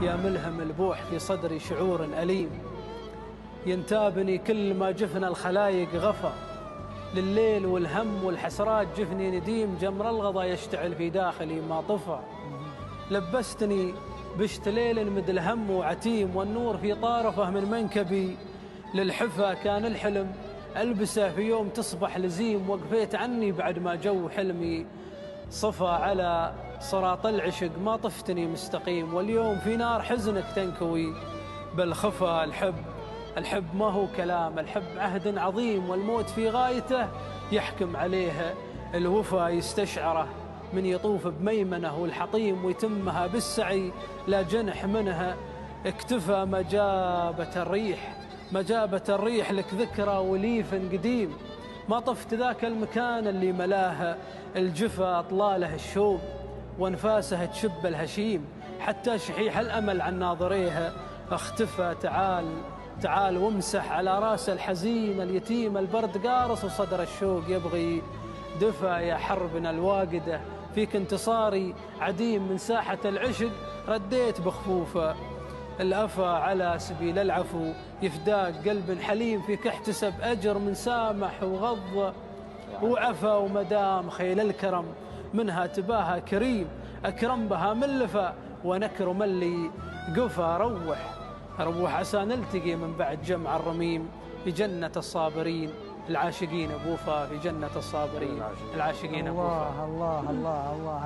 يا ملهم البوح في صدري شعور أليم، ينتابني كل ما جفن الخلايق غفى، لليل والهم والحسرات جفني نديم، جمر الغضا يشتعل في داخلي ما طفى. لبستني بشت ليل مد الهم وعتيم، والنور في طارفه من منكبي للحفا، كان الحلم ألبسه في يوم تصبح لزيم، وقفيت عني بعد ما جو حلمي صفى، على صراط العشق ما طفتني مستقيم، واليوم في نار حزنك تنكوي بالخفا. الحب ما هو كلام، الحب عهد عظيم، والموت في غايته يحكم عليه الوفا، يستشعره من يطوف بميمنه والحطيم، ويتمها بالسعي لا جنح منها اكتفى. مجابة الريح لك ذكرى وليف قديم، ما طفت ذاك المكان اللي ملاه الجفا، أطلاله الشوق وانفاسه تشب الهشيم، حتى شحيح الأمل عن ناظريها اختفى. تعال وامسح على راس الحزين اليتيم، البرد قارص وصدر الشوق يبغي دفا. يا حربنا الواقدة فيك انتصاري عديم، من ساحة العشق رديت بخفوفه الأفا، على سبيل العفو يفداك قلب حليم، فيك احتسب أجر من سامح وغض وعفا. ومدام خيل الكرم منها تباهى كريم، أكرم بها من لفا ونكرم اللي قفا. روح عسى نلتقي من بعد جمع الرميم في جنة الصابرين العاشقين بوفا، في جنة الصابرين العاشقين بوفا. الله الله الله الله.